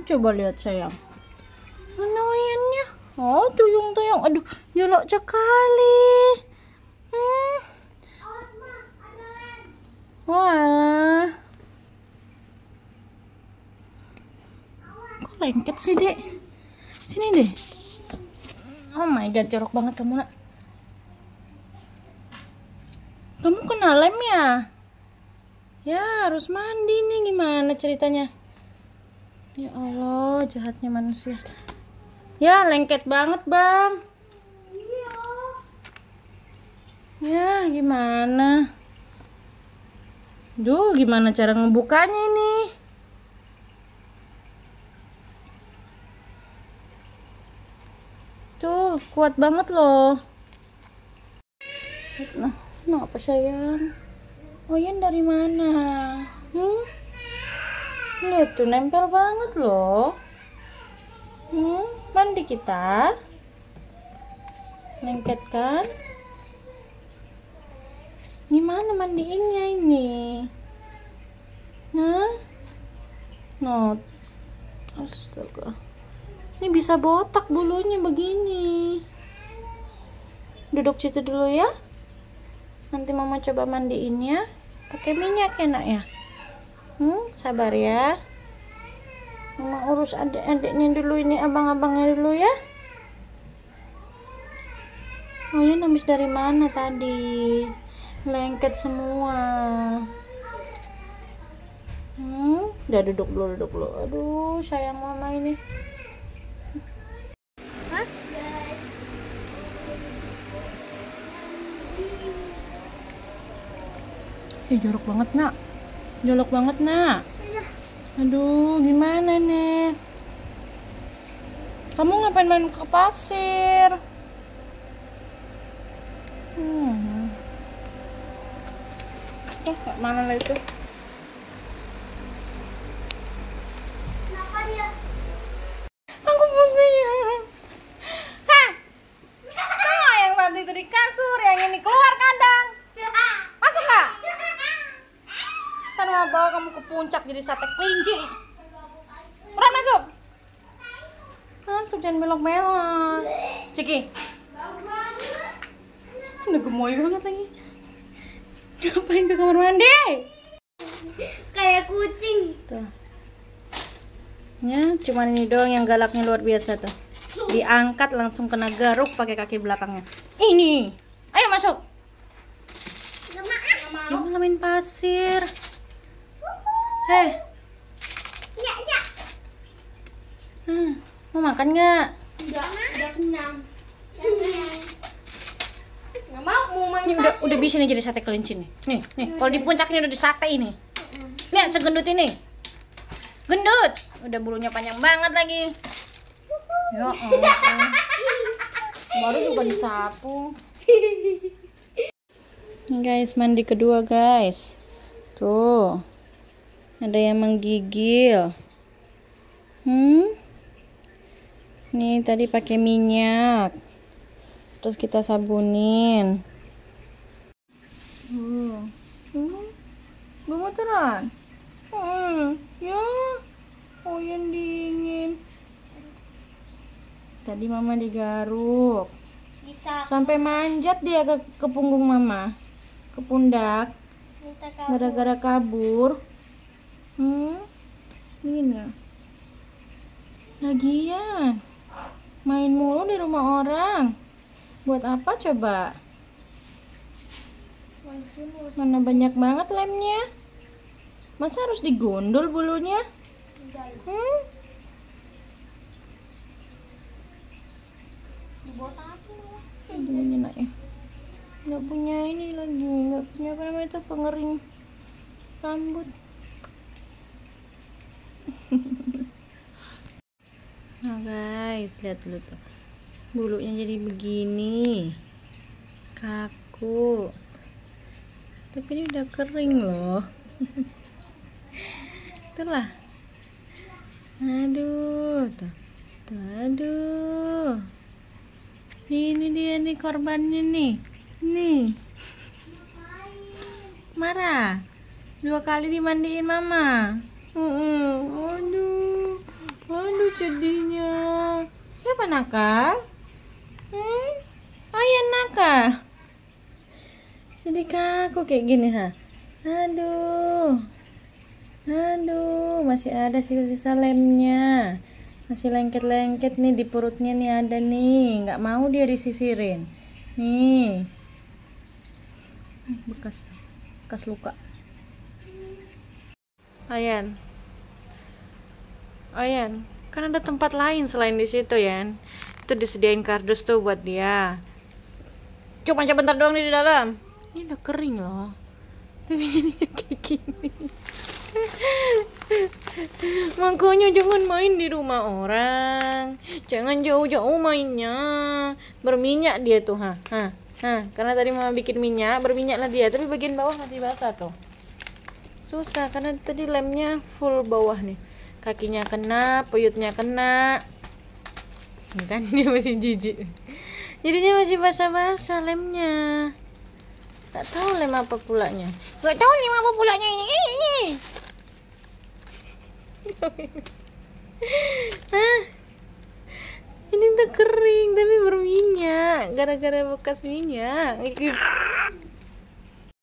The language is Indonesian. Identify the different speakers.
Speaker 1: Coba lihat sayang. Mana oyennya? Oh, tuyung-tuyung. Aduh, jolok sekali. Walah. Kok lengket sih, Dek? Sini deh. Oh my god, jorok banget kamu, Nak. Kamu kena lem ya? Ya, harus mandi nih. Gimana ceritanya? Ya Allah, jahatnya manusia. Ya, lengket banget, Bang. Ya, gimana? Duh, gimana cara ngebukanya ini? Tuh, kuat banget loh. Nah, apa sayang? Oyen dari mana? Lihat tuh, nempel banget loh. Mandi kita. Lengket kan? Gimana mandiinnya ini? Not. Astaga. Ini bisa botak bulunya begini. Duduk situ dulu ya. Nanti mama coba mandiinnya. Pakai minyak ya, Nak ya. Sabar ya. Mama urus adik-adiknya dulu, ini abang-abangnya dulu ya. Oh ya, habis dari mana tadi? Lengket semua. Udah duduk dulu. Aduh, sayang mama ini. Jorok banget, Nak. Jolok banget, Nak. Aduh, gimana nih? Kamu ngapain main ke pasir? Mana lah itu? Kenapa dia? Aku pusing. Hah? Kamu yang tadi itu di kasur, yang ini keluar kandang. Masuk nggak? Kan mau bawa kamu ke puncak jadi sate kelinci. Udah masuk. Masuk, jangan belok-belok. Ciki. Udah gemoy banget lagi. Ngapain tuh kamar mandi? Kayak kucing. Tuh. Ya, cuman ini doang yang galaknya luar biasa tuh. Diangkat langsung kena garuk pakai kaki belakangnya. Ini. Ayo masuk. Gimana main pasir? Ya. Mau makan nggak? Udah kenyang. Nggak mau main ini pasir. Udah bisa nih jadi sate kelinci nih. Nih, kalau di puncak ini udah di sate ini. Lihat segendut ini. Gendut. Udah bulunya panjang banget lagi. Ya Allah. Baru juga disapu. Nih guys, mandi kedua guys. Tuh. Ada yang menggigil. Nih tadi pakai minyak. Terus kita sabunin. Gemeteran. Ya. Oh, yang dingin. Tadi mama digaruk. Sampai manjat dia ke punggung mama. Ke pundak. Gara-gara kabur. Ini. Lagian main mulu di rumah orang. Buat apa coba? Mana banyak banget lemnya. Masa harus digondol bulunya? Ini Nak ya. Nggak punya ini lagi, nggak punya apa namanya itu, pengering rambut. Nah guys, lihat dulu tuh, bulunya jadi begini, kaku. Tapi ini udah kering loh. Itulah. Aduh, tuh, aduh. Ini dia nih korbannya nih. Nih. Marah. 2 kali dimandiin mama. Aduh. sedihnya. Siapa nakal? Oh ya nakal. Jadi kaku kayak gini ha. Aduh, masih ada sisa-sisa lemnya. Masih lengket-lengket nih di perutnya nih, ada nih. Nggak mau dia disisirin. Nih, bekas luka. Ayan, kan ada tempat lain selain di situ ya. Itu disediain kardus tuh buat dia. Cuma bentar doang di dalam. Ini udah kering loh. Tapi jadinya kayak gini. Makanya jangan main di rumah orang. Jangan jauh-jauh mainnya. Berminyak dia tuh, karena tadi mama bikin minyak, berminyaklah dia. Tapi bagian bawah masih basah tuh. Susah karena tadi lemnya full bawah nih. Kakinya kena, puyutnya kena. Ini kan dia masih jijik. Jadinya masih basah-basah lemnya. Gak tahu lem apa pulanya. Ini. Ini tuh kering tapi berminyak gara-gara bekas minyak.